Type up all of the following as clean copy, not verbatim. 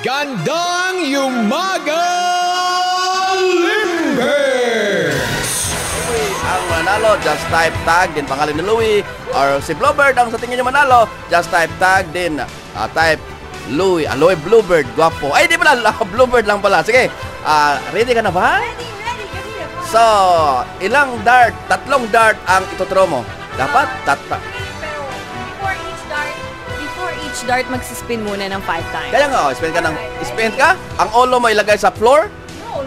Gandang Yumaga Limbers! Ang manalo, just type tag din pangalan ni Louie. Or si Bluebird ang sa tingin nyo manalo, just type tag din. Type Louie, Aloy Bluebird, guwapo. Ay, di pala, Bluebird lang pala. Sige, ready ka na ba? Ready, kanina pa. So, ilang dart, tatlong dart ang ituturo mo. Dapat, Pero before each dart, magsispin muna ng 5 times. Kaya nga, spin ka. Ang ulo mo ilagay sa floor.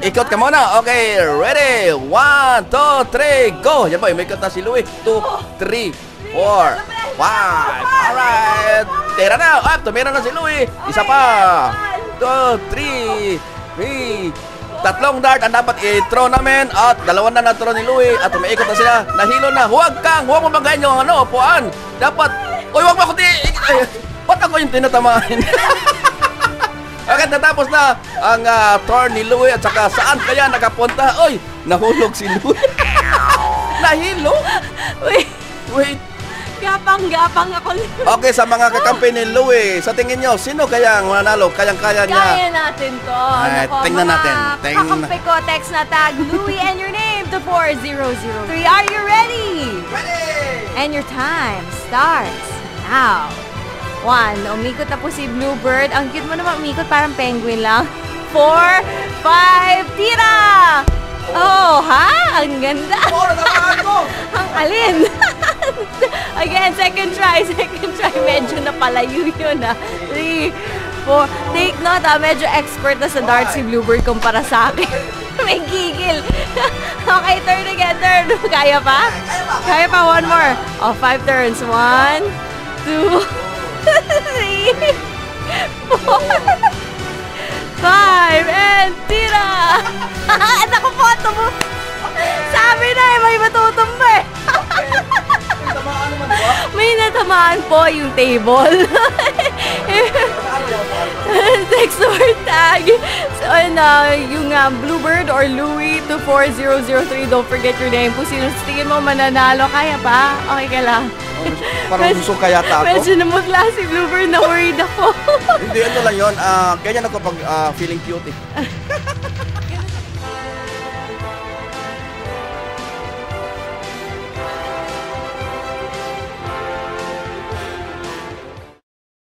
Ikot ka muna. Okay, ready? 1, 2, 3, go! Yan po, umikot na si Louie. 2, 3, 4, 5. Alright. Tira na. Tumira na si Louie. Isa pa. 2, 3, 3. Tatlong dart ang dapat i-throw namin. At dalawa na na-throw ni Louie. At umiikot na sila. Nahilo na. Huwag mo bagayin yung upuan. Dapat. Uy, huwag mo ako ba't ako yung tinatamaan? Okay, natapos na ang turn ni Louie at saka saan kaya nakapunta? Oy, nahulog si Louie. Nahilo? Wait. Gapang ako. Okay, sa mga kakampi ni Louie, sa tingin nyo, sino kaya ang mananalo? Kayang-kaya niya? Kaya natin to. Ay, tingnan natin. Kakampi ko, text na tag Louie and your name to 4003. Are you ready? Ready! And your time starts now. 1, umikot na po si Bluebird. Ang cute mo naman umikot, parang penguin lang. 4, 5, tira! Oh, ha? Ang ganda. Ang alin. Again, second try. Medyo napalayo yun, ha. 3, 4. Take note, ha. Medyo expert na sa darts si Bluebird kumpara sa akin. May gigil. Okay, turn again, turn. Kaya pa? Kaya pa, one more. Oh, 5 turns. 1, 2, 3, 4, 5, and tira! Naku po, sabi na may matutumba eh. May natamaan po yung table. Text or tag. So, yung Bluebird or Louie to 4003. Don't forget your name. Kung sino tingin mo mananalo, kaya pa? Okay ka lang. Parang susuka yata ako. Medyo namutla si Bluebird, na worried ako. Hindi, ano lang yun. Ganyan ako pag feeling cute eh.